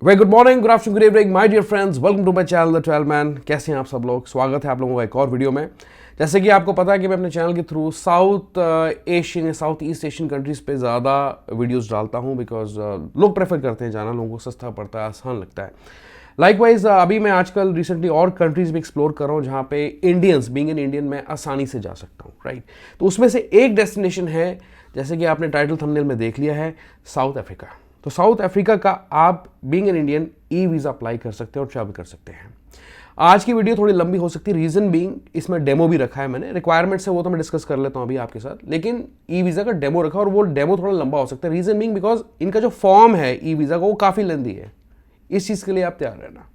Very good morning, good afternoon, good evening my dear friends, welcome to my channel the 12 man. कैसे हैं आप सब लोग? स्वागत है आप लोगों का एक और वीडियो में। जैसे कि आपको पता है कि मैं अपने चैनल के थ्रू साउथ एशियन या साउथ ईस्ट एशियन कंट्रीज़ पे ज़्यादा वीडियोस डालता हूं बिकॉज लोग प्रेफर करते हैं जाना, लोगों को सस्ता पड़ता है, आसान लगता है। लाइकवाइज अभी मैं आजकल रिसेंटली और कंट्रीज़ भी एक्सप्लोर कर रहा हूँ जहाँ पे इंडियंस, बीइंग एन इंडियन, मैं आसानी से जा सकता हूँ, राइट। तो उसमें से एक डेस्टिनेशन है, जैसे कि आपने टाइटल थंबनेल में देख लिया है, साउथ अफ्रीका। तो साउथ अफ्रीका का आप being an Indian e visa apply कर सकते हैं और ट्रैवल कर सकते हैं। आज की वीडियो थोड़ी लंबी हो सकती है, रीज़न बीइंग इसमें डेमो भी रखा है मैंने। रिक्वायरमेंट्स है वो तो मैं डिस्कस कर लेता हूँ अभी आपके साथ, लेकिन ई वीज़ा का डेमो रखा और वो डेमो थोड़ा लंबा हो सकता है। रीज़न बीइंग बिकॉज इनका जो फॉर्म है ई वीज़ा का वो काफ़ी लेंदी है। इस चीज़ के लिए आप तैयार रहना,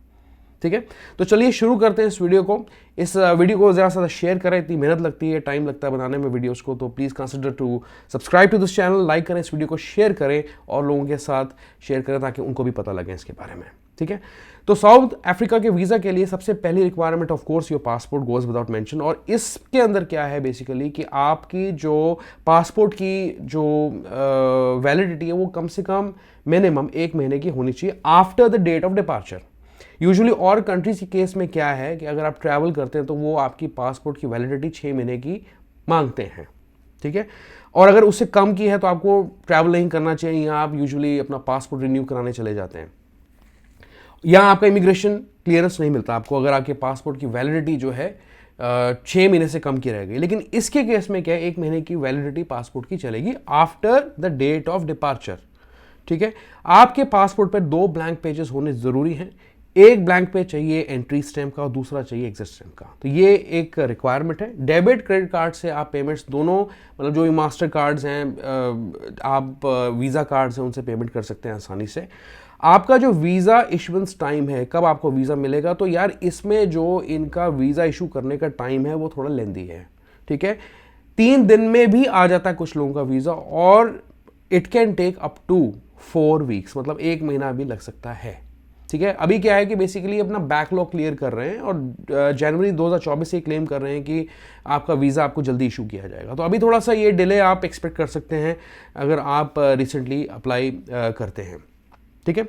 ठीक है। तो चलिए शुरू करते हैं इस वीडियो को। इस वीडियो को ज़्यादा से ज़्यादा शेयर करें, इतनी मेहनत लगती है, टाइम लगता है बनाने में वीडियोस को, तो please consider to subscribe to this channel, like करें इस वीडियो को, शेयर करें और लोगों के साथ शेयर करें ताकि उनको भी पता लगे इसके बारे में, ठीक है। तो साउथ अफ्रीका के वीज़ा के लिए सबसे पहली requirement of course your passport goes without mention. और इसके अंदर क्या है बेसिकली कि आपकी जो पासपोर्ट की जो वैलिडिटी है वो कम से कम मिनिमम 1 महीने की होनी चाहिए after the date of departure. Usually और कंट्रीज के केस में क्या है कि अगर आप ट्रैवल करते हैं तो वो आपकी पासपोर्ट की वैलिडिटी 6 महीने की मांगते हैं, ठीक है। और अगर उससे कम की है तो आपको ट्रैवल नहीं करना चाहिए, या आप यूजुअली अपना पासपोर्ट रिन्यू कराने चले जाते हैं। यहाँ आपका इमिग्रेशन क्लियरेंस नहीं मिलता आपको अगर आपके पासपोर्ट की वैलिडिटी जो है 6 महीने से कम की रह गई। लेकिन इसके केस में क्या है, 1 महीने की वैलिडिटी पासपोर्ट की चलेगी after the date of departure, ठीक है। आपके पासपोर्ट पर 2 ब्लैंक पेजेस होने जरूरी हैं। एक ब्लैंक पेज चाहिए एंट्री स्टैम्प का और दूसरा चाहिए एग्जिट स्टैम्प का। तो ये एक रिक्वायरमेंट है। डेबिट क्रेडिट कार्ड से आप पेमेंट्स दोनों, मतलब जो मास्टर कार्ड्स हैं, आप वीज़ा कार्ड्स हैं, उनसे पेमेंट कर सकते हैं आसानी से। आपका जो वीज़ा इशुएंस टाइम है, कब आपको वीज़ा मिलेगा, तो यार इसमें जो इनका वीज़ा इशू करने का टाइम है वो थोड़ा लेंदी है, ठीक है। 3 दिन में भी आ जाता है कुछ लोगों का वीज़ा, और it can take up to 4 weeks, मतलब 1 महीना भी लग सकता है, ठीक है। अभी क्या है कि बेसिकली अपना बैकलॉग क्लियर कर रहे हैं और जनवरी 2024 से क्लेम कर रहे हैं कि आपका वीज़ा आपको जल्दी इशू किया जाएगा। तो अभी थोड़ा सा ये डिले आप एक्सपेक्ट कर सकते हैं अगर आप रिसेंटली अप्लाई करते हैं, ठीक है।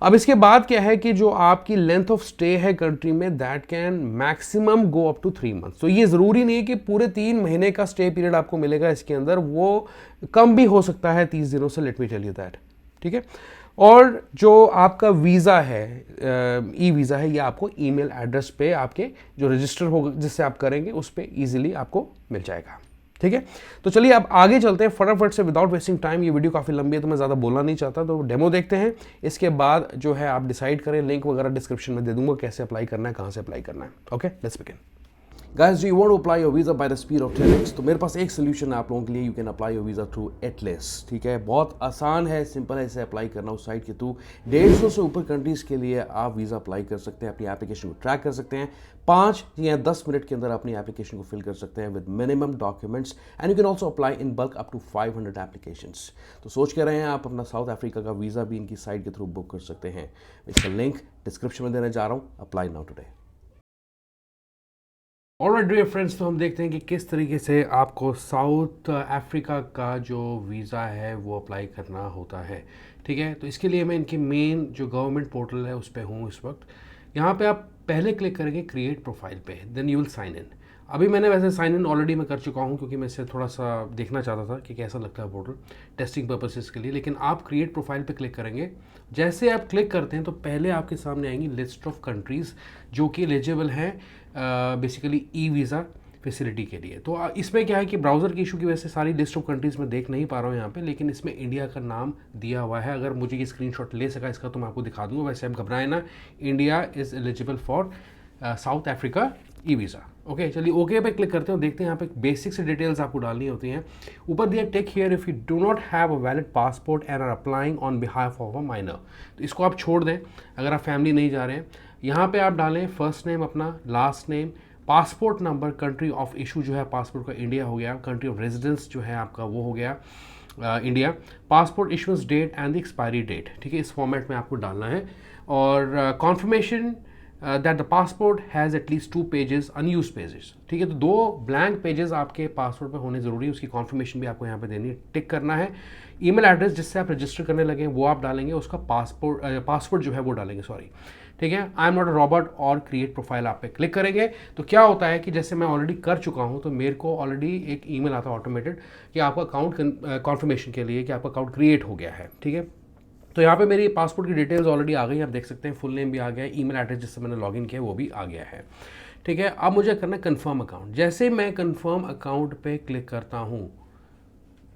अब इसके बाद क्या है कि जो आपकी लेंथ ऑफ स्टे है कंट्री में, that can maximum go up to 3 months. तो ये ज़रूरी नहीं है कि पूरे 3 महीने का स्टे पीरियड आपको मिलेगा इसके अंदर, वो कम भी हो सकता है 30 दिनों से, let me tell you that, ठीक है। और जो आपका वीज़ा है, ई वीज़ा है, ये आपको ईमेल एड्रेस पे आपके जो रजिस्टर होगा जिससे आप करेंगे उस पर ईजिली आपको मिल जाएगा, ठीक है। तो चलिए अब आगे चलते हैं फटाफट से विदाउट वेस्टिंग टाइम। ये वीडियो काफ़ी लंबी है तो मैं ज़्यादा बोलना नहीं चाहता, तो डेमो देखते हैं। इसके बाद जो है आप डिसाइड करें, लिंक वगैरह डिस्क्रिप्शन में दे दूंगा कैसे अप्लाई करना है, कहाँ से अप्लाई करना है। Okay, let's begin. Guys, do you want to apply your visa by the speed of 10x? तो मेरे पास एक सोल्यूशन है आप लोगों के लिए। You can apply your visa through Atlys, ठीक है। बहुत आसान है, सिंपल है इसे अप्लाई करना। उस साइट के थ्रू 150 से ऊपर कंट्रीज़ के लिए आप वीज़ा अप्लाई कर सकते हैं, अपनी एप्लीकेशन को ट्रैक कर सकते हैं। 5 या 10 मिनट के अंदर अपनी एप्लीकेशन को फिल कर सकते हैं with minimum documents, and you can also apply in bulk up to 500 applications. तो सोच के रहे हैं आप अपना साउथ अफ्रीका का वीज़ा भी इनकी साइट के थ्रू बुक कर सकते हैं। इसका लिंक डिस्क्रिप्शन में देने जा रहा हूँ। Apply now today. Alright dear friends, तो हम देखते हैं कि किस तरीके से आपको साउथ अफ्रीका का जो वीज़ा है वो अप्लाई करना होता है, ठीक है। तो इसके लिए मैं इनकी मेन जो गवर्नमेंट पोर्टल है उस पर हूँ इस वक्त। यहाँ पे आप पहले क्लिक करेंगे क्रिएट प्रोफाइल पे, then you will sign in. अभी मैंने वैसे साइन इन ऑलरेडी मैं कर चुका हूँ क्योंकि मैं इसे थोड़ा सा देखना चाहता था कि कैसा लगता है पोर्टल टेस्टिंग पर्पसेस के लिए। लेकिन आप क्रिएट प्रोफाइल पे क्लिक करेंगे। जैसे आप क्लिक करते हैं तो पहले आपके सामने आएंगी लिस्ट ऑफ कंट्रीज़ जो कि एलिजिबल हैं बेसिकली ई वीज़ा फैसिलिटी के लिए। तो इसमें क्या है कि ब्राउज़र की इशू की वजह से सारी लिस्ट ऑफ कंट्रीज़ में देख नहीं पा रहा हूँ यहाँ पे, लेकिन इसमें इंडिया का नाम दिया हुआ है। अगर मुझे ये स्क्रीनशॉट ले सका इसका तो मैं आपको दिखा दूंगा। वैसे आप घबराएं ना, India is eligible for south Africa e visa. Okay, चलिए ओके पे क्लिक करते हैं। देखते हैं यहाँ पे बेसिक से डिटेल्स आपको डालनी होती हैं। ऊपर दिया take here if you do not have a valid passport and are applying on behalf of a minor. तो इसको आप छोड़ दें अगर आप फैमिली नहीं जा रहे हैं। यहाँ पे आप डालें फर्स्ट नेम अपना, last name, passport number, country of issue जो है पासपोर्ट का इंडिया हो गया, कंट्री ऑफ रेजिडेंस जो है आपका वो हो गया India, passport issuance date and the expiry date, ठीक है। इस फॉर्मेट में आपको डालना है। और confirmation that the passport has at least 2 pages unused pages. ठीक है, तो 2 ब्लैंक पेजेस आपके पासपोर्ट पे होने ज़रूरी है, उसकी कॉन्फर्मेशन भी आपको यहाँ पे देनी है, टिक करना है। ईमेल एड्रेस जिससे आप रजिस्टर करने लगे वो आप डालेंगे, उसका पासपोर्ट जो है वो डालेंगे, सॉरी। ठीक है, I am not a robot और क्रिएट प्रोफाइल आप पे क्लिक करेंगे तो क्या होता है कि जैसे मैं ऑलरेडी कर चुका हूँ तो मेरे को ऑलरेडी एक ईमेल आता है ऑटोमेटेड कि आपका अकाउंट कॉन्फर्मेशन के लिए कि आपका अकाउंट क्रिएट हो गया है। ठीक है, तो यहाँ पे मेरी पासपोर्ट की डिटेल्स ऑलरेडी आ गई, आप देख सकते हैं, फुल नेम भी आ गया है, ईमेल एड्रेस जिससे मैंने लॉगिन किया वो भी आ गया है। ठीक है, अब मुझे करना है कन्फर्म अकाउंट। जैसे मैं कन्फर्म अकाउंट पे क्लिक करता हूँ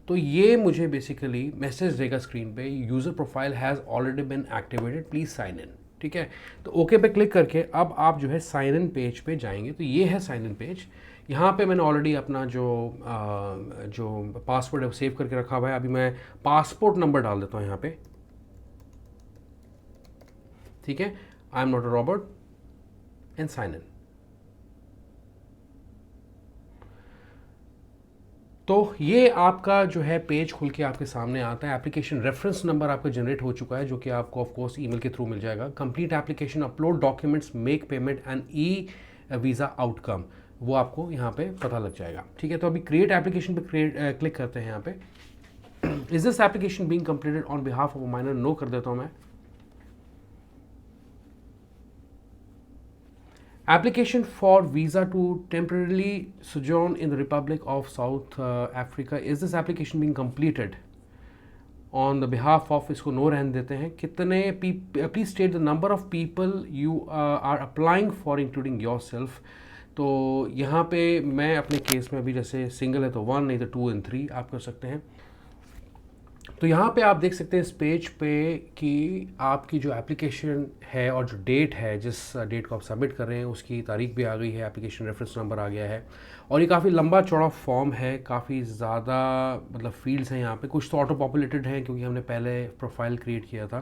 तो ये मुझे बेसिकली मैसेज देगा स्क्रीन पे, user profile has already been activated, please sign in. ठीक है, तो ओके पे क्लिक करके अब आप जो है साइन इन पेज पे जाएंगे, तो ये है साइन इन पेज। यहाँ पे मैंने ऑलरेडी अपना जो पासवर्ड है वो सेव करके रखा हुआ है। अभी मैं पासपोर्ट नंबर डाल देता हूँ यहाँ पे। ठीक है, I am not a robot and sign in. तो ये आपका जो है पेज खुल के आपके सामने आता है। एप्लीकेशन रेफरेंस नंबर आपका जनरेट हो चुका है जो कि आपको ऑफ कोर्स ईमेल के थ्रू मिल जाएगा। Complete application, upload documents, make payment and e visa outcome, वो आपको यहाँ पे पता लग जाएगा। ठीक है, तो अभी क्रिएट एप्लीकेशन पे क्लिक करते हैं यहाँ पे। Is this application being completed on behalf of a minor, no कर देता हूँ मैं। Application for visa to temporarily sojourn in the Republic of South Africa. Is this application being completed on the behalf of, इसको no रहने देते हैं। कितने please state the number of people you are applying for including yourself. तो यहाँ पे मैं अपने केस में अभी जैसे सिंगल है तो 1, नहीं तो 2 and 3 आप कर सकते हैं। तो यहाँ पे आप देख सकते हैं इस पेज पे कि आपकी जो एप्लीकेशन है और जो डेट है, जिस डेट को आप सबमिट कर रहे हैं उसकी तारीख भी आ गई है, एप्लीकेशन रेफरेंस नंबर आ गया है और ये काफ़ी लंबा चौड़ा फॉर्म है, काफ़ी ज़्यादा मतलब फील्ड्स हैं यहाँ पे। कुछ तो ऑटो पॉपुलेटेड हैं क्योंकि हमने पहले प्रोफाइल क्रिएट किया था।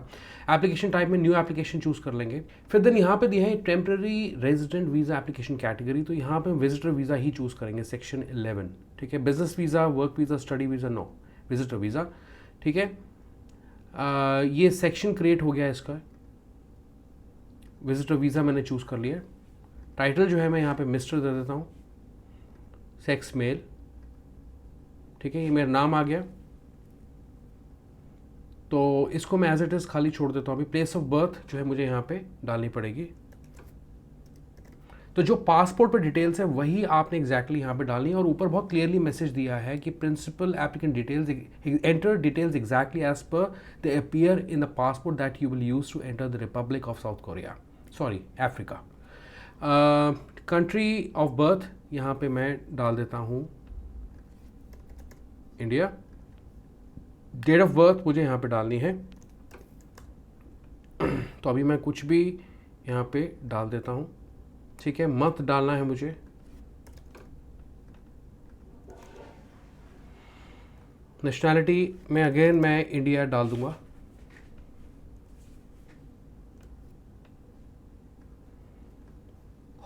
एप्लीकेशन टाइप में न्यू एप्लीकेशन चूज़ कर लेंगे। फिर देन यहाँ पे दिया है temporary resident visa application category, तो यहाँ पे हम विजिटर वीज़ा ही चूज़ करेंगे, सेक्शन 11। ठीक है, business visa, work visa, study visa, no, visitor visa. ठीक है, ये सेक्शन क्रिएट हो गया है इसका, विजिटर वीज़ा मैंने चूज़ कर लिया। टाइटल जो है मैं यहाँ पे मिस्टर दे देता हूँ, सेक्स मेल। ठीक है, ये मेरा नाम आ गया, तो इसको मैं एज इट इज़ खाली छोड़ देता हूँ। अभी प्लेस ऑफ बर्थ जो है मुझे यहाँ पे डालनी पड़ेगी। तो जो पासपोर्ट पर डिटेल्स है वही आपने एग्जैक्टली यहाँ पे डालनी है और ऊपर बहुत क्लियरली मैसेज दिया है कि principal applicant details, enter details exactly as per they appear in the passport that you will use to enter the Republic of South Korea, sorry Africa. Country of birth यहाँ पे मैं डाल देता हूँ India. Date of birth मुझे यहाँ पे डालनी है, तो अभी मैं कुछ भी यहाँ पे डाल देता हूँ। ठीक है, मंथ डालना है मुझे। नेशनैलिटी में अगेन मैं इंडिया डाल दूंगा।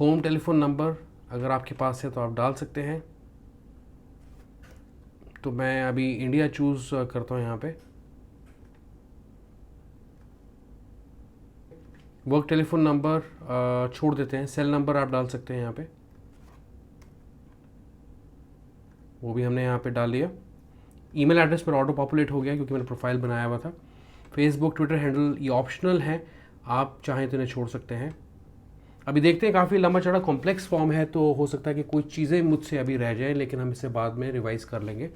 होम टेलीफोन नंबर अगर आपके पास है तो आप डाल सकते हैं, तो मैं अभी इंडिया चूज़ करता हूँ यहाँ पे। वर्क टेलीफोन नंबर छोड़ देते हैं, सेल नंबर आप डाल सकते हैं यहाँ पे, वो भी हमने यहाँ पे डाल लिया। ईमेल एड्रेस पर ऑटो पॉपुलेट हो गया क्योंकि मैंने प्रोफाइल बनाया हुआ था। फेसबुक, ट्विटर हैंडल ये ऑप्शनल है, आप चाहें तो इन्हें छोड़ सकते हैं। अभी देखते हैं, काफ़ी लंबा चौड़ा कॉम्प्लेक्स फॉर्म है तो हो सकता है कि कुछ चीज़ें मुझसे अभी रह जाएं, लेकिन हम इसे बाद में रिवाइज कर लेंगे।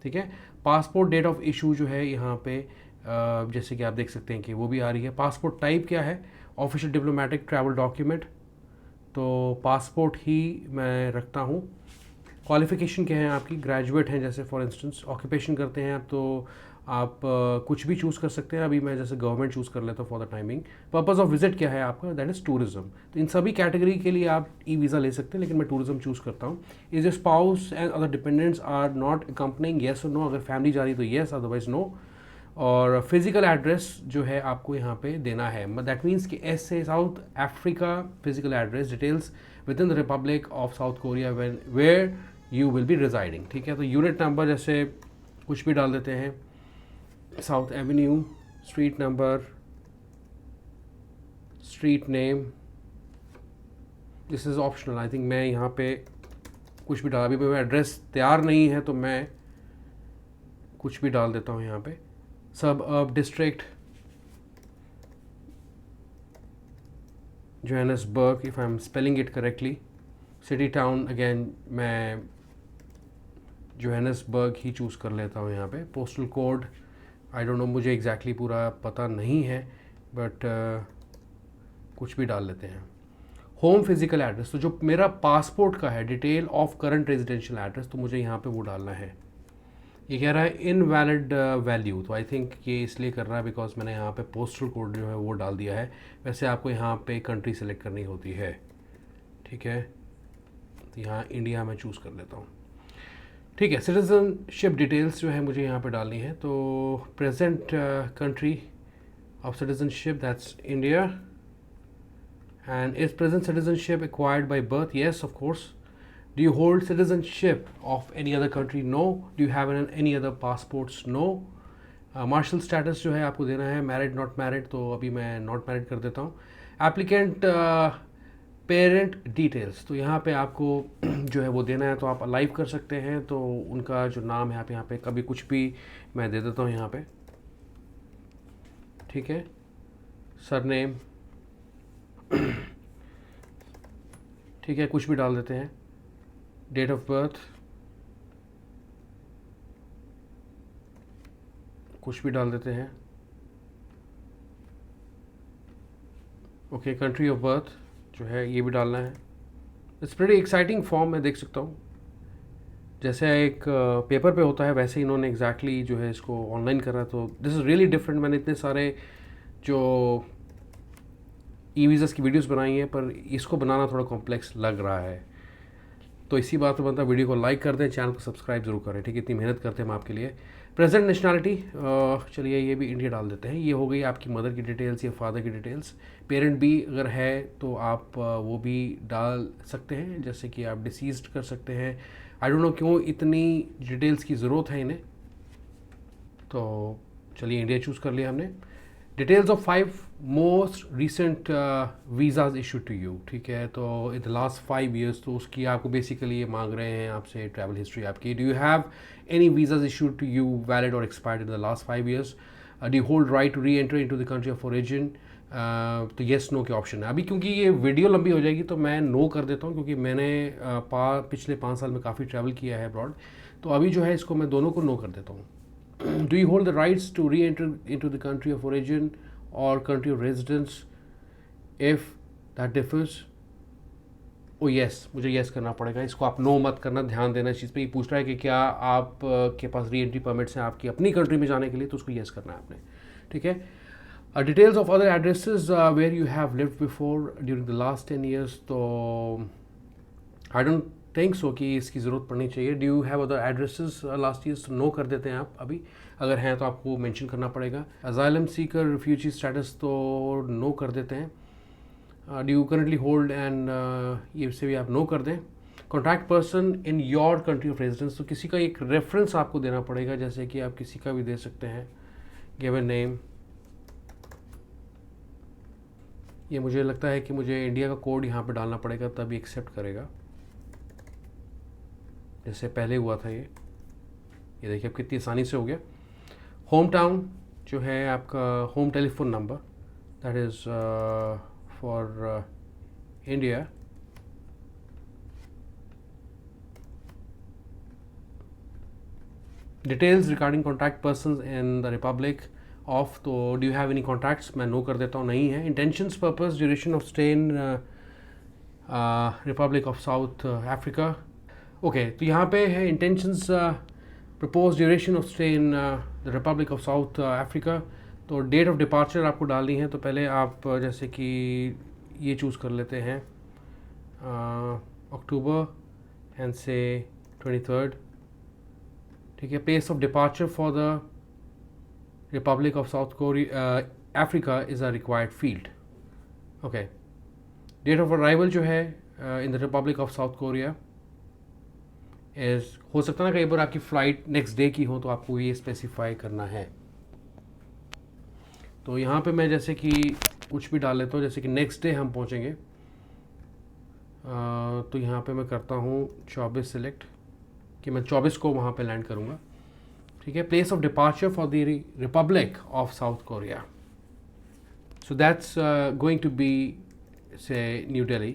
ठीक है, पासपोर्ट डेट ऑफ इशू जो है यहाँ पे जैसे कि आप देख सकते हैं कि वो भी आ रही है। पासपोर्ट टाइप क्या है, ऑफिशियल डिप्लोमेटिक ट्रैवल डॉक्यूमेंट, तो पासपोर्ट ही मैं रखता हूँ। क्वालिफिकेशन क्या है आपकी, ग्रेजुएट हैं जैसे फॉर इंस्टेंस। ऑक्यूपेशन करते हैं आप तो आप कुछ भी चूज़ कर सकते हैं, अभी मैं जैसे गवर्नमेंट चूज़ कर लेता हूँ for the timing. Purpose of visit क्या है आपका, दैट इज़ टूरिज्म। तो इन सभी कैटेगरी के लिए आप ई वीज़ा ले सकते हैं, लेकिन मैं टूरिज्म चूज़ करता हूँ। Is your spouse and other dependents are not accompanying, yes और नो, अगर फैमिली जा रही तो येस, अदरवाइज नो। और फिजिकल एड्रेस जो है आपको यहाँ पे देना है, दैट मीन्स कि एस से South Africa physical address details within the Republic of South Korea where you will be residing. ठीक है, तो यूनिट नंबर जैसे कुछ भी डाल देते हैं, south Avenue, street number, street name, this is optional. I think मैं यहाँ पे कुछ भी डाल, अभी मेरा एड्रेस तैयार नहीं है तो मैं कुछ भी डाल देता हूँ यहाँ पे। सब अब district Johannesburg, if I am spelling it correctly. City town again मैं जोहानिसबर्ग ही चूज़ कर लेता हूँ यहाँ पे। Postal code I don't know, मुझे एग्जैक्टली पूरा पता नहीं है, बट कुछ भी डाल लेते हैं। होम फिजिकल एड्रेस, तो जो मेरा पासपोर्ट का है, detail of current residential address, तो मुझे यहाँ पे वो डालना है। ये कह रहा है इनवैलिड वैल्यू, तो आई थिंक ये इसलिए कर रहा है बिकॉज मैंने यहाँ पे पोस्टल कोड जो है वो डाल दिया है। वैसे आपको यहाँ पे कंट्री सेलेक्ट करनी होती है, ठीक है। तो यहाँ इंडिया में चूज़ कर लेता हूँ, ठीक है। सिटीजनशिप डिटेल्स जो है मुझे यहाँ पे डालनी है, तो present country of citizenship that's India, and is present citizenship acquired by birth, yes of course. Do you hold citizenship of any other country? No. Do you have any other passports? No. Marital status जो है आपको देना है, married not married, तो अभी मैं not married कर देता हूँ। एप्लीकेंट पेरेंट डिटेल्स, तो यहाँ पे आपको जो है वो देना है, तो आप अलाइव कर सकते हैं, तो उनका जो नाम है आप यहाँ पे कभी कुछ भी मैं दे देता हूँ यहाँ पे, ठीक है। सरनेम ठीक है, कुछ भी डाल देते हैं। डेट ऑफ बर्थ कुछ भी डाल देते हैं, ओके। कंट्री ऑफ बर्थ जो है ये भी डालना है। इट्स प्रीटी एक्साइटिंग फॉर्म, मैं देख सकता हूँ जैसे एक पेपर पे होता है वैसे इन्होंने एग्जैक्टली जो है इसको ऑनलाइन करा, तो दिस इज़ रियली डिफरेंट। मैंने इतने सारे जो ई वीज़ास की वीडियोस बनाई हैं, पर इसको बनाना थोड़ा कॉम्प्लेक्स लग रहा है। तो इसी बात पर बनता है वीडियो को लाइक कर दें, चैनल को सब्सक्राइब जरूर करें, ठीक है। इतनी मेहनत करते हैं हम आपके लिए। प्रेजेंट नेशनैलिटी, चलिए ये भी इंडिया डाल देते हैं। ये हो गई आपकी मदर की डिटेल्स या फादर की डिटेल्स। पेरेंट भी अगर है तो आप वो भी डाल सकते हैं, जैसे कि आप डिसीज्ड कर सकते हैं। आई डोंट नो क्यों इतनी डिटेल्स की ज़रूरत है इन्हें, तो चलिए इंडिया चूज़ कर लिया हमने। Details of 5 most recent visas issue to you, ठीक है। तो इन द लास्ट 5 ईयर्स, तो उसकी आपको बेसिकली ये मांग रहे हैं आपसे ट्रैवल हिस्ट्री आपकी। Do you have any visas issue to you valid और expired in the last 5 years? Do you hold right to re enter into the country of origin? तो येस नो के option है। अभी क्योंकि ये video लंबी हो जाएगी तो मैं नो कर देता हूँ, क्योंकि मैंने पिछले 5 साल में काफ़ी ट्रैवल किया है अब्रॉड, तो अभी जो है इसको मैं दोनों को नो कर देता हूँ। Do you hold the rights to re-enter into the country of origin or country of residence if that differs? Oh yes, मुझे yes करना पड़ेगा। इसको आप no मत करना, ध्यान देना इस चीज़ पे। ये पूछ रहा है कि क्या आप के पास री एंट्री परमिट्स हैं आपकी अपनी कंट्री में जाने के लिए, तो उसको yes करना है आपने, ठीक है। Details of other addresses where you have lived before during the last 10 years, तो आई डोंट थिंक सो कि इसकी ज़रूरत पड़नी चाहिए। Do you have other addresses last years? No कर देते हैं आप अभी। अगर हैं तो आपको मेंशन करना पड़ेगा। अजाइलम सीकर रिफ्यूजी स्टेटस, तो नो कर देते हैं। Do you currently hold, and ये से भी आप नो कर दें। Contact person in your country of residence, तो किसी का एक रेफरेंस आपको देना पड़ेगा, जैसे कि आप किसी का भी दे सकते हैं। गिवन नेम, ये मुझे लगता है कि मुझे इंडिया का कोड यहाँ पे डालना पड़ेगा तभी एक्सेप्ट करेगा, जैसे पहले हुआ था। ये देखिए अब कितनी आसानी से हो गया। होम टाउन जो है आपका, home telephone number, that is for India. Details regarding contact person in the Republic of, तो do you have any contacts? मैं नो कर देता हूँ, नहीं है। Intentions, purpose, duration of stay in Republic of South Africa, okay. तो यहाँ पे है intentions, propose duration of stay in the Republic of South Africa, तो डेट ऑफ डिपार्चर आपको डालनी है। तो पहले आप जैसे कि ये चूज़ कर लेते हैं अक्टूबर एंड से 23rd, ठीक है। Place of departure for the Republic of South Africa is a required field, okay. Date of arrival जो है in the Republic of South Korea is, हो सकता है ना कई बार आपकी फ़्लाइट नेक्स्ट डे की हो, तो आपको ये स्पेसिफाई करना है। तो यहाँ पे मैं जैसे कि कुछ भी डाल लेता हूँ, जैसे कि नेक्स्ट डे हम पहुँचेंगे तो यहाँ पे मैं करता हूँ 24 सिलेक्ट कि मैं 24 को वहाँ पे लैंड करूँगा, ठीक है। Place of departure for the Republic of South Korea, so that's going to be say new Delhi.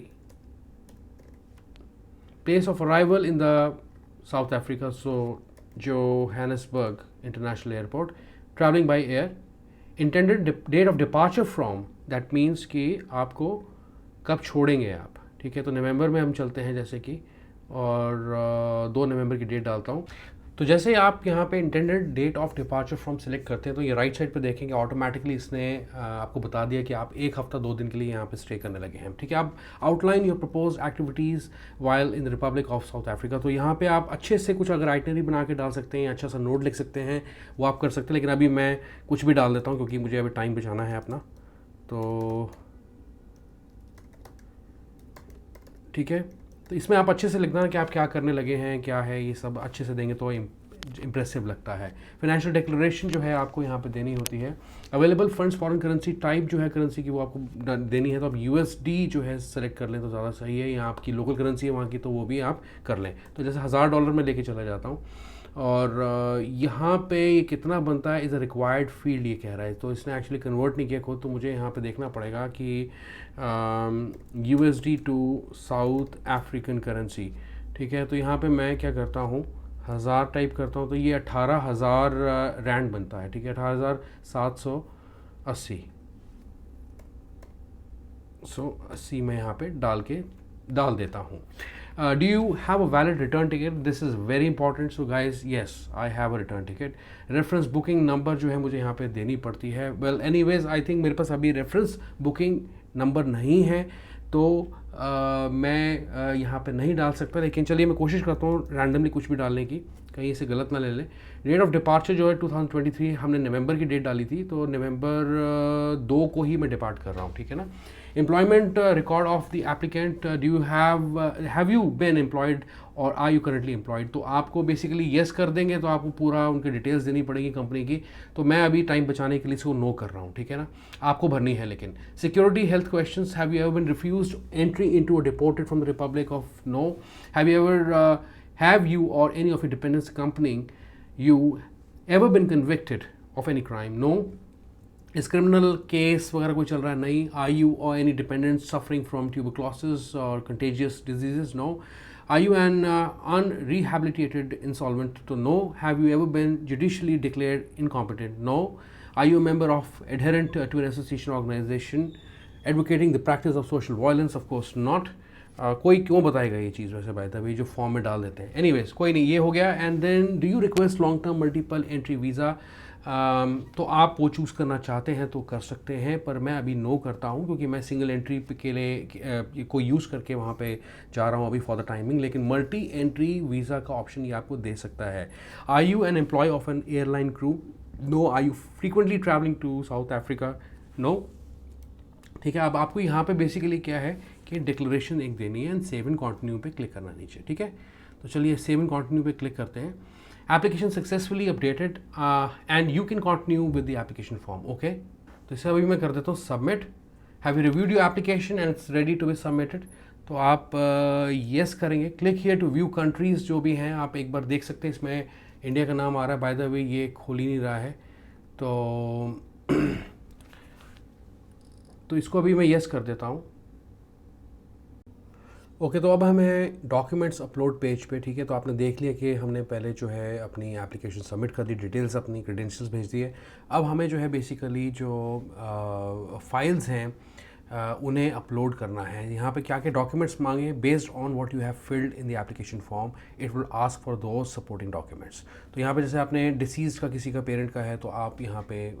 Place of arrival in the South Africa, so Johannesburg international airport, travelling by air. Intended date of departure from, that means कि आपको कब छोड़ेंगे आप, ठीक है। तो नवंबर में हम चलते हैं जैसे कि, और 2 नवंबर की डेट डालता हूँ। तो जैसे ही आप यहाँ पे intended date of departure from select करते हैं तो ये राइट साइड पे देखेंगे ऑटोमेटिकली इसने आपको बता दिया कि आप 1 हफ्ता 2 दिन के लिए यहाँ पे स्टे करने लगे हैं, ठीक है। आप outline your propose activities while in the Republic of South Africa, तो यहाँ पे आप अच्छे से कुछ अगर आइटनरी बना के डाल सकते हैं, अच्छा सा नोट लिख सकते हैं, वो आप कर सकते हैं। लेकिन अभी मैं कुछ भी डाल देता हूँ क्योंकि मुझे अभी टाइम बचाना है अपना, तो ठीक है। तो इसमें आप अच्छे से लिखना कि आप क्या करने लगे हैं, क्या है, ये सब अच्छे से देंगे तो इम्प्रेसिव लगता है। फाइनेंशियल डिक्लेरेशन जो है आपको यहाँ पे देनी होती है। Available funds foreign currency type जो है करेंसी की वो आपको देनी है, तो आप यूएसडी जो है सेलेक्ट कर लें तो ज़्यादा सही है। यहाँ आपकी लोकल करेंसी है वहाँ की, तो वो भी आप कर लें। तो जैसे $1000 में लेके चला जाता हूँ, और यहाँ पे ये कितना बनता है इज़ अ रिक्वायर्ड फील्ड ये कह रहा है, तो इसने एक्चुअली कन्वर्ट नहीं किया खुद, तो मुझे यहाँ पे देखना पड़ेगा कि USD to South African currency, ठीक है। तो यहाँ पे मैं क्या करता हूँ, 1000 टाइप करता हूँ, तो ये 18,000 रैंड बनता है, ठीक है। 18,780, 80 मैं यहाँ पे डाल देता हूँ। Do you have a valid return ticket? This is very important. So guys, yes, I have a return ticket. Reference booking number जो है मुझे यहाँ पे देनी पड़ती है। Well, anyways, I think मेरे पास अभी reference booking number नहीं है, तो मैं यहाँ पे नहीं डाल सकता। लेकिन चलिए मैं कोशिश करता हूँ रैंडमली कुछ भी डालने की, कहीं इसे गलत ना ले लें। डेट ऑफ डिपार्चर जो है 2023, हमने नवंबर की डेट डाली थी, तो नवंबर 2 को ही मैं डिपार्ट कर रहा हूँ, ठीक है ना। Employment record of the applicant, do you have you been employed और आर यू करंटली एम्प्लॉयड, तो आपको बेसिकली येस कर देंगे तो आपको पूरा उनकी डिटेल्स देनी पड़ेगी कंपनी की, तो मैं अभी टाइम बचाने के लिए इसको नो कर रहा हूँ, ठीक है ना। आपको भरनी है लेकिन। Security health questions, have you ever been refused entry into a deported from the Republic of, no. Have you ever have you or any of your dependents accompanying you ever been convicted of any crime, no. इस criminal case वगैरह कोई चल रहा है, नहीं। Are you or any dependent suffering from tuberculosis or contagious diseases, no. Are you an unrehabilitated insolvent, तो no. Have you ever been judicially declared incompetent, no. Are you a member of adherent to an association or organization advocating the practice of social violence, of course not. कोई क्यों बताएगा ये चीज़ वैसे by the way, जो form में डाल देते हैं। एनीवेज कोई नहीं, ये हो गया। And then do you request long term multiple entry visa, तो आप वो चूज़ करना चाहते हैं तो कर सकते हैं, पर मैं अभी नो करता हूँ क्योंकि मैं सिंगल एंट्री के लिए को यूज़ करके वहाँ पे जा रहा हूँ अभी फॉर द टाइमिंग। लेकिन मल्टी एंट्री वीज़ा का ऑप्शन ये आपको दे सकता है। Are you an employ of an airline crew, no. Are you frequently travelling to South Africa, no, ठीक है। अब आपको यहाँ पे बेसिकली क्या है कि डिक्लेरेशन एक देनी है एंड सेव एंड कंटिन्यू पे क्लिक करना नीचे, ठीक है। तो चलिए सेव एंड कंटिन्यू पे क्लिक करते हैं। Application successfully updated and you can continue with the application form, okay. तो इसे अभी मैं कर देता हूँ submit. Have you reviewed your application and it's ready to be submitted, तो आप येस करेंगे। Click here to view countries जो भी हैं आप एक बार देख सकते हैं, इसमें इंडिया का नाम आ रहा है, बाय द वे ये खोल ही नहीं रहा है, तो इसको अभी मैं येस कर देता हूँ, ओके। तो अब हमें डॉक्यूमेंट्स अपलोड पेज पे, ठीक है। तो आपने देख लिया कि हमने पहले जो है अपनी एप्लीकेशन सबमिट कर दी, डिटेल्स अपनी क्रेडेंशियल्स भेज दिए। अब हमें जो है बेसिकली जो फाइल्स हैं उन्हें अपलोड करना है। यहाँ पे क्या क्या डॉक्यूमेंट्स मांगे, based on what you have filled in the application form it will ask for those supporting documents. तो यहाँ पे जैसे आपने डिसीज का किसी का पेरेंट का है तो आप यहाँ पे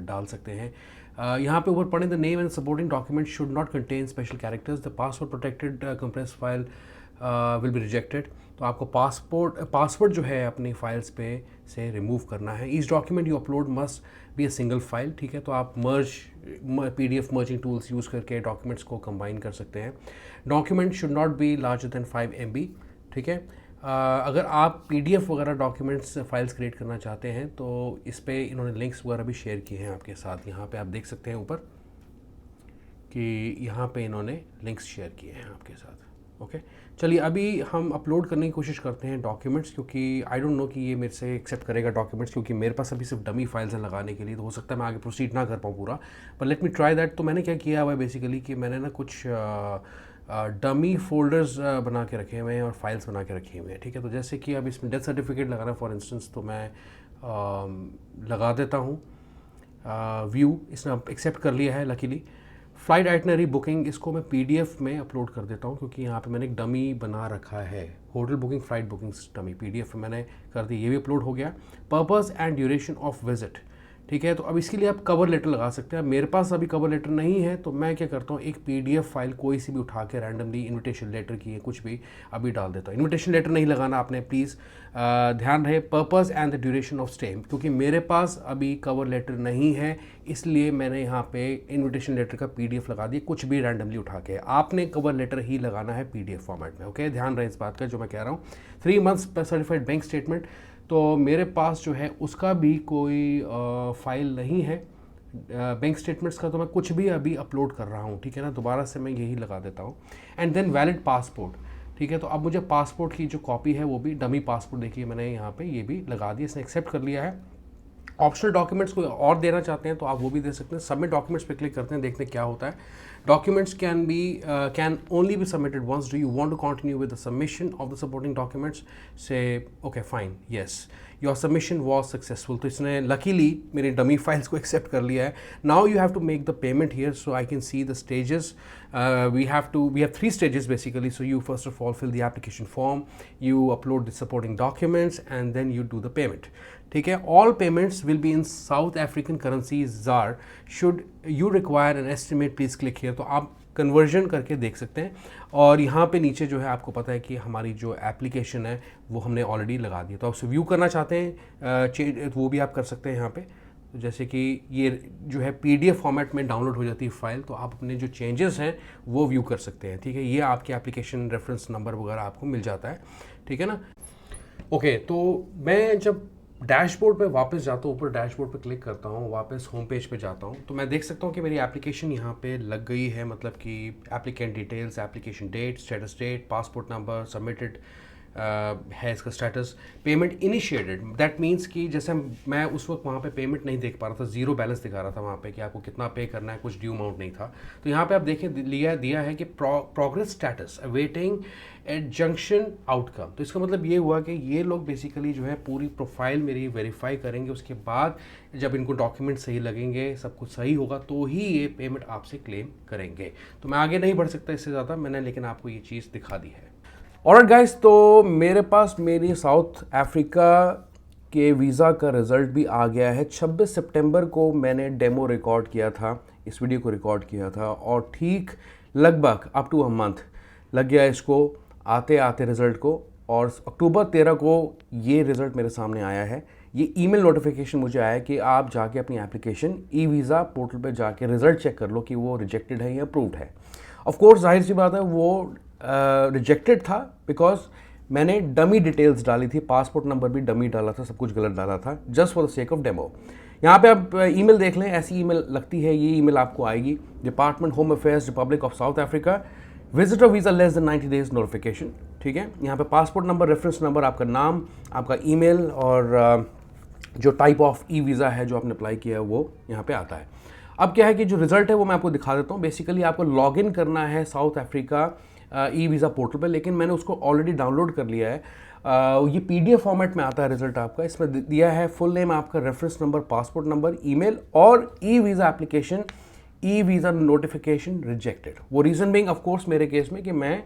डाल सकते हैं। यहाँ पे ऊपर पढ़ें, the name and supporting document should not contain special characters, the password protected compress file will be rejected. तो आपको पासवर्ड जो है अपनी फाइल्स पे से रिमूव करना है। Each document you upload must be a single file, ठीक है। तो आप PDF मर्जिंग टूल्स यूज़ करके डॉक्यूमेंट्स को कंबाइन कर सकते हैं। Document should not be larger than 5 MB, ठीक है। अगर आप PDF वगैरह डॉक्यूमेंट्स फाइल्स क्रिएट करना चाहते हैं तो इस पे इन्होंने लिंक्स वगैरह भी शेयर किए हैं आपके साथ। यहाँ पे आप देख सकते हैं ऊपर कि यहाँ पे इन्होंने लिंक्स शेयर किए हैं आपके साथ। ओके चलिए अभी हम अपलोड करने की कोशिश करते हैं डॉक्यूमेंट्स, क्योंकि आई डोंट नो कि ये मेरे से एक्सेप्ट करेगा डॉक्यूमेंट्स, क्योंकि मेरे पास अभी सिर्फ डमी फाइल्स हैं लगाने के लिए, तो हो सकता है मैं आगे प्रोसीड ना कर पाऊँ पूरा, पर लेट मी ट्राई दैट। तो मैंने क्या किया हुआ है बेसिकली कि मैंने ना कुछ डमी फोल्डर्स बना के रखे हुए हैं और फाइल्स बना के रखे हुए हैं, ठीक है। तो जैसे कि अब इसमें डेथ सर्टिफिकेट लगाना फॉर इंस्टेंस, तो मैं लगा देता हूँ व्यू, इसने एक्सेप्ट कर लिया है लकीली। फ्लाइट आइटनरी बुकिंग, इसको मैं पीडीएफ में अपलोड कर देता हूँ, क्योंकि यहाँ पे मैंने एक डमी बना रखा है, hotel booking flight booking dummy, PDF में मैंने कर दी, ये भी अपलोड हो गया। Purpose and duration of visit, ठीक है। तो अब इसके लिए आप कवर लेटर लगा सकते हैं। मेरे पास अभी कवर लेटर नहीं है, तो मैं क्या करता हूँ, एक पीडीएफ फाइल कोई सी भी उठा के रैंडमली इनविटेशन लेटर की है कुछ भी अभी डाल देता हूँ। इनविटेशन लेटर नहीं लगाना आपने प्लीज़, ध्यान रहे purpose and the duration of stay, क्योंकि मेरे पास अभी कवर लेटर नहीं है, इसलिए मैंने यहाँ पे इनविटेशन लेटर का पीडीएफ लगा दिया, कुछ भी रैंडमली उठा के। आपने कवर लेटर ही लगाना है पीडीएफ फॉर्मेट में, ओके। ध्यान रहे इस बात का जो मैं कह रहा हूँ। 3 मंथ्स सर्टिफाइड बैंक स्टेटमेंट, तो मेरे पास जो है उसका भी कोई फाइल नहीं है बैंक स्टेटमेंट्स का, तो मैं कुछ भी अभी अपलोड कर रहा हूँ, ठीक है ना। दोबारा से मैं यही लगा देता हूँ। एंड देन वैलिड पासपोर्ट, ठीक है। तो अब मुझे पासपोर्ट की जो कॉपी है वो भी डमी पासपोर्ट, देखिए मैंने यहाँ पे ये भी लगा दिया, इसने एक्सेप्ट कर लिया है। ऑप्शनल डॉक्यूमेंट्स कोई और देना चाहते हैं तो आप वो भी दे सकते हैं। सबमिट डॉक्यूमेंट्स पे क्लिक करते हैं, देखते हैं क्या होता है। Documents can only be submitted once. Do you want to continue with the submission of the supporting documents? Say okay fine, yes your submission was successful. तो इसने लकीली मेरी डमी फाइल्स को एक्सेप्ट कर लिया है। Now you have to make the payment here, so I can see the stages. we have 3 stages basically. So you first of all fill the application form, you upload the supporting documents, and then you do the payment, ठीक है। all payments will be in South African currency ZAR. should you require an estimate, please click here। तो आप conversion करके देख सकते हैं, और यहाँ पे नीचे जो है आपको पता है कि हमारी जो एप्लीकेशन है वो हमने ऑलरेडी लगा दी है। तो आप व्यू करना चाहते हैं वो भी आप कर सकते हैं यहाँ पे। तो जैसे कि ये जो है पीडीएफ फॉर्मेट में डाउनलोड हो जाती है फाइल, तो आप अपने जो चेंजेस हैं वो व्यू कर सकते हैं, ठीक है। ये आपके एप्लीकेशन रेफरेंस नंबर वगैरह आपको मिल जाता है, ठीक है ना। ओके तो मैं जब डैशबोर्ड पे वापस जाता हूँ, ऊपर डैशबोर्ड पे क्लिक करता हूँ, वापस होम पेज पे जाता हूँ, तो मैं देख सकता हूँ कि मेरी एप्लीकेशन यहाँ पे लग गई है। मतलब कि applicant details, application date, status date, passport number, submitted है इसका status, payment initiated. That means कि जैसे मैं उस वक्त वहाँ पे पेमेंट नहीं देख पा रहा था, जीरो बैलेंस दिखा रहा था वहाँ पे कि आपको कितना पे करना है, कुछ ड्यू अमाउंट नहीं था। तो यहाँ पे आप देखें दिया है कि प्रोग्रेस स्टेटस अवेटिंग एडजंक्शन आउटकम। तो इसका मतलब ये हुआ कि ये लोग बेसिकली जो है पूरी प्रोफाइल मेरी वेरीफाई करेंगे, उसके बाद जब इनको डॉक्यूमेंट सही लगेंगे, सब कुछ सही होगा, तो ही ये पेमेंट आपसे क्लेम करेंगे। तो मैं आगे नहीं बढ़ सकता इससे ज़्यादा, मैंने लेकिन आपको ये चीज़ दिखा दी है। ऑलराइट गाइस, तो मेरे पास मेरी साउथ अफ्रीका के वीज़ा का रिज़ल्ट भी आ गया है। 26 सितंबर को मैंने डेमो रिकॉर्ड किया था, इस वीडियो को रिकॉर्ड किया था, और ठीक लगभग अप टू अ मंथ लग गया इसको आते आते रिज़ल्ट को, और अक्टूबर 13 को ये रिज़ल्ट मेरे सामने आया है। ये ईमेल नोटिफिकेशन मुझे आया कि आप जाके अपनी एप्लीकेशन ई वीज़ा पोर्टल पे जाके रिज़ल्ट चेक कर लो कि वो रिजेक्टेड है या अप्रूव्ड है। ऑफ कोर्स जाहिर सी बात है वो रिजेक्टेड था, बिकॉज मैंने डमी डिटेल्स डाली थी, पासपोर्ट नंबर भी डमी डाला था, सब कुछ गलत डाला था, just for the sake of demo. यहाँ पे आप ईमेल देख लें, ऐसी ईमेल लगती है, ये ईमेल आपको आएगी, department home affairs Republic of South Africa, visitor visa less than 90 days notification, ठीक है। यहाँ पे पासपोर्ट नंबर, रेफरेंस नंबर, आपका नाम, आपका ईमेल, और जो टाइप ऑफ ई वीज़ा है जो आपने अप्लाई किया है वो यहाँ पे आता है। अब क्या है कि जो रिज़ल्ट है वो मैं आपको दिखा देता हूँ। बेसिकली आपको लॉगिन करना है south Africa e visa portal पे, लेकिन मैंने उसको ऑलरेडी डाउनलोड कर लिया है। ये पीडीएफ फॉर्मेट में आता है रिजल्ट आपका। इसमें दिया है फुल नेम, आपका reference number, passport number, email, और e visa application, e visa notification rejected. वो रीज़न बीइंग ऑफ कोर्स मेरे केस में कि मैं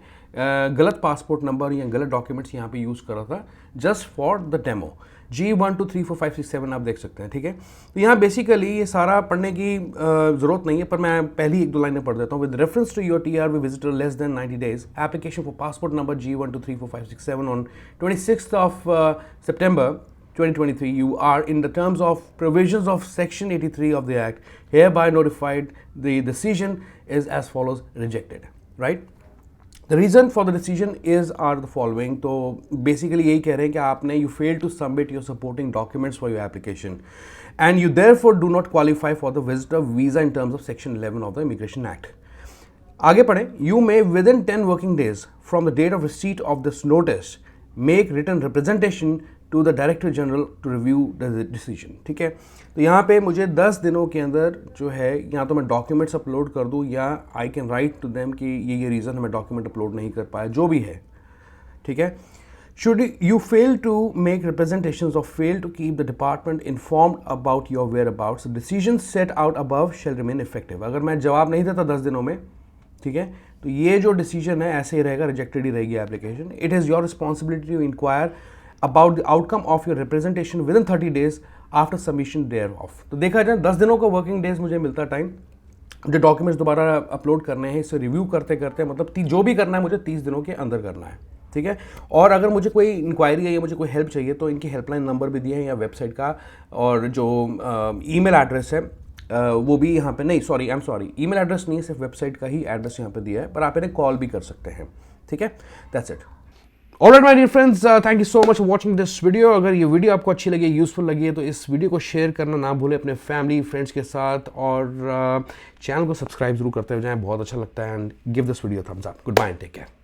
गलत पासपोर्ट नंबर या गलत डॉक्यूमेंट्स यहाँ पे यूज़ कर रहा था just for the demo. G123456 आप देख सकते हैं, ठीक है। तो यहाँ बेसिकली ये सारा पढ़ने की ज़रूरत नहीं है, पर मैं पहली 1-2 लाइनें पढ़ देता हूँ। With reference to your TRV visitor less than 90 days, application for passport number G123456 on 26th of September 2023, you are in the terms of provisions of section 83 of the act hereby notified the decision is as follows: rejected, right? The reason for the decision are the following. तो basically यही कह रहे हैं कि आपने you failed to submit your supporting documents for your application and you therefore do not qualify for the visitor visa in terms of section 11 of the Immigration Act. आगे पढ़ें, you may within 10 working days from the date of receipt of this notice make written representation to the director general to review the decision. ठीक है, तो यहाँ पे मुझे 10 दिनों के अंदर जो है या तो मैं डॉक्यूमेंट्स अपलोड कर दूँ या I can write to them कि ये रीज़न है मैं डॉक्यूमेंट अपलोड नहीं कर पाया, जो भी है। ठीक है, should you fail to make representations or fail to keep the department informed about your whereabouts, the decisions set out above shall remain effective। अगर मैं जवाब नहीं देता 10 दिनों में, ठीक है, तो ये जो डिसीजन है ऐसे ही रहेगा, रिजेक्टेड ही रहेगी application. It is your responsibility to inquire about the outcome of your representation within 30 days after submission thereof. तो देखा जाए 10 दिनों का वर्किंग डेज मुझे मिलता टाइम, जो डॉक्यूमेंट्स दोबारा अपलोड करने हैं, इसे रिव्यू करते करते मतलब जो भी करना है मुझे 30 दिनों के अंदर करना है। ठीक है, और अगर मुझे कोई इंक्वायरी है या मुझे कोई हेल्प चाहिए तो इनकी हेल्पलाइन नंबर भी दिए हैं या वेबसाइट का, और जो ईमेल एड्रेस है वो भी यहाँ पे नहीं, sorry I am sorry, email address नहीं है, सिर्फ वेबसाइट का ही एड्रेस यहाँ पे दिया है, पर आप इन्हें कॉल भी कर सकते हैं। ठीक है, that's it. Alright my dear friends, thank you so much for watching this video. अगर ये वीडियो आपको अच्छी लगी, यूजफुल लगी है, तो इस वीडियो को शेयर करना ना भूलें अपने फैमिली फ्रेंड्स के साथ, और चैनल को सब्सक्राइब जरूर करते हुए जाएं, बहुत अच्छा लगता है। And give this video thumbs up. Goodbye and take care.